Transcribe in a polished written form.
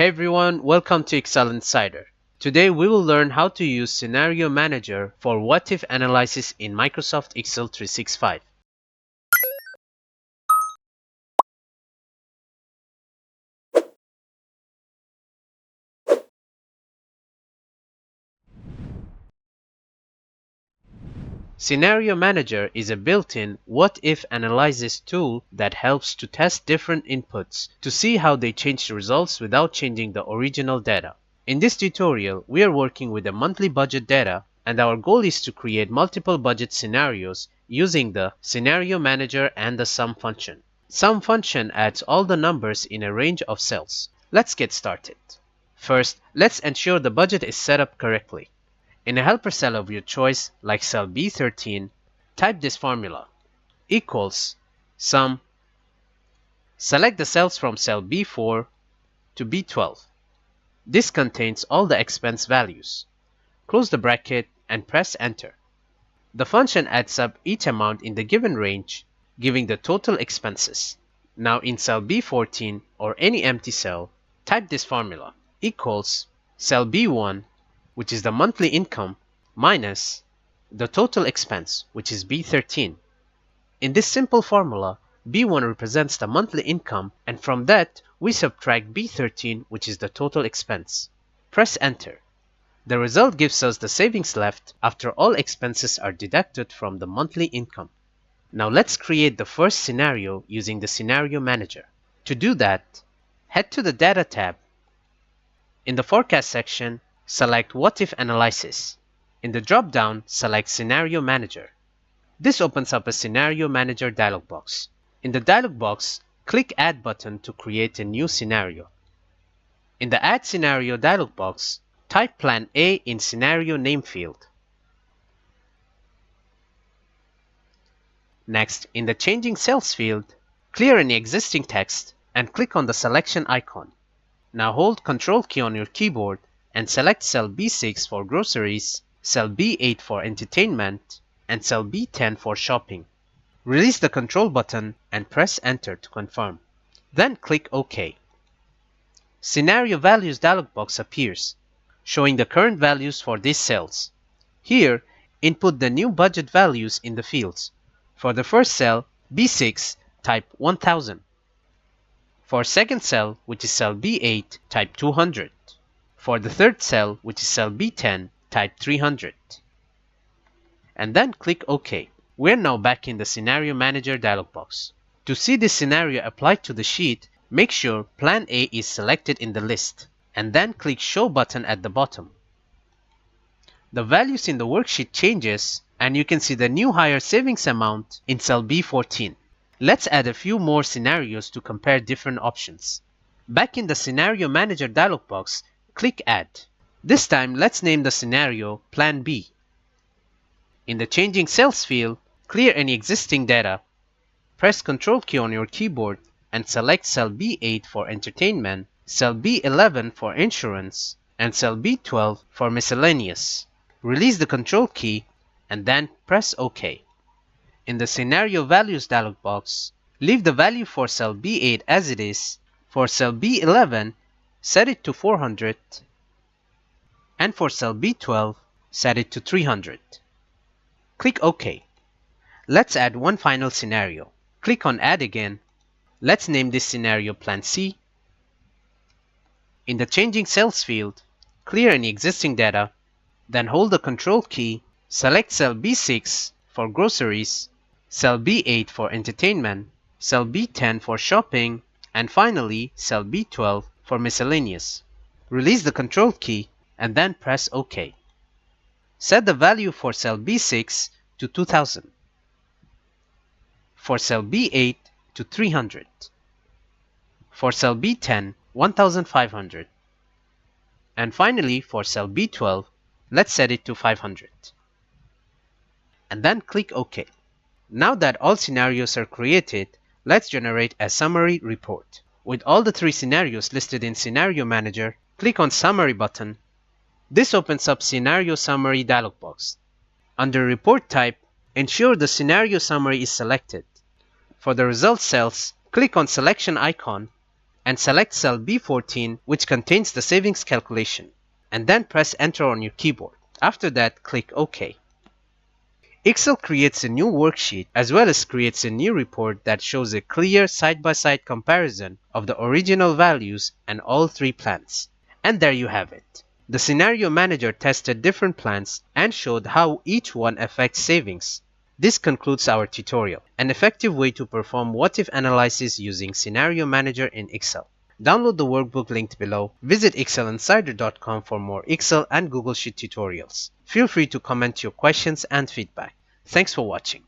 Hey everyone, welcome to Excel Insider. Today we will learn how to use Scenario Manager for what-if analysis in Microsoft Excel 365. Scenario Manager is a built-in what-if analysis tool that helps to test different inputs to see how they change the results without changing the original data. In this tutorial, we are working with the monthly budget data, and our goal is to create multiple budget scenarios using the Scenario Manager and the Sum function. Sum function adds all the numbers in a range of cells. Let's get started. First, let's ensure the budget is set up correctly. In a helper cell of your choice, like cell B13, type this formula, equals sum. Select the cells from cell B4 to B12. This contains all the expense values. Close the bracket and press enter. The function adds up each amount in the given range, giving the total expenses. Now in cell B14 or any empty cell, type this formula, equals cell B1, which is the monthly income, minus the total expense, which is B13. In this simple formula, B1 represents the monthly income, and from that, we subtract B13, which is the total expense. Press enter. The result gives us the savings left after all expenses are deducted from the monthly income. Now let's create the first scenario using the Scenario Manager. To do that, head to the Data tab. In the Forecast section, select What If Analysis. In the drop-down, select Scenario Manager. This opens up a Scenario Manager dialog box. In the dialog box, click Add button to create a new scenario. In the Add Scenario dialog box, type Plan A in Scenario Name field. Next, in the Changing Cells field, clear any existing text and click on the selection icon. Now hold Ctrl key on your keyboard and select cell B6 for groceries, cell B8 for entertainment, and cell B10 for shopping. Release the Control button and press Enter to confirm. Then click OK. Scenario Values dialog box appears, showing the current values for these cells. Here, input the new budget values in the fields. For the first cell, B6, type 1000. For second cell, which is cell B8, type 200. For the third cell, which is cell B10, type 300. And then click OK. We're now back in the Scenario Manager dialog box. To see this scenario applied to the sheet, make sure Plan A is selected in the list, and then click Show button at the bottom. The values in the worksheet changes, and you can see the new higher savings amount in cell B14. Let's add a few more scenarios to compare different options. Back in the Scenario Manager dialog box, click Add. This time, let's name the scenario Plan B. In the Changing Cells field, clear any existing data. Press Ctrl key on your keyboard and select cell B8 for entertainment, cell B11 for insurance, and cell B12 for miscellaneous. Release the Control key and then press OK. In the Scenario Values dialog box, leave the value for cell B8 as it is. For cell B11, set it to 400, and for cell B12, set it to 300. Click OK. Let's add one final scenario. Click on Add again. Let's name this scenario Plan C. In the Changing Cells field, clear any existing data, then hold the Control key, select cell B6 for groceries, cell B8 for entertainment, cell B10 for shopping, and finally cell B12 for miscellaneous. Release the Control key and then press OK. Set the value for cell B6 to 2000, for cell B8 to 300, for cell B10 1500, and finally for cell B12, let's set it to 500. And then click OK. Now that all scenarios are created, let's generate a summary report. With all the three scenarios listed in Scenario Manager, click on Summary button. This opens up Scenario Summary dialog box. Under Report Type, ensure the Scenario Summary is selected. For the Results cells, click on Selection icon and select cell B14, which contains the savings calculation, and then press enter on your keyboard. After that, click OK. Excel creates a new worksheet as well as creates a new report that shows a clear side-by-side comparison of the original values and all three plans. And there you have it. The Scenario Manager tested different plans and showed how each one affects savings. This concludes our tutorial, an effective way to perform what-if analysis using Scenario Manager in Excel. Download the workbook linked below. Visit excelinsider.com for more Excel and Google Sheet tutorials. Feel free to comment your questions and feedback. Thanks for watching.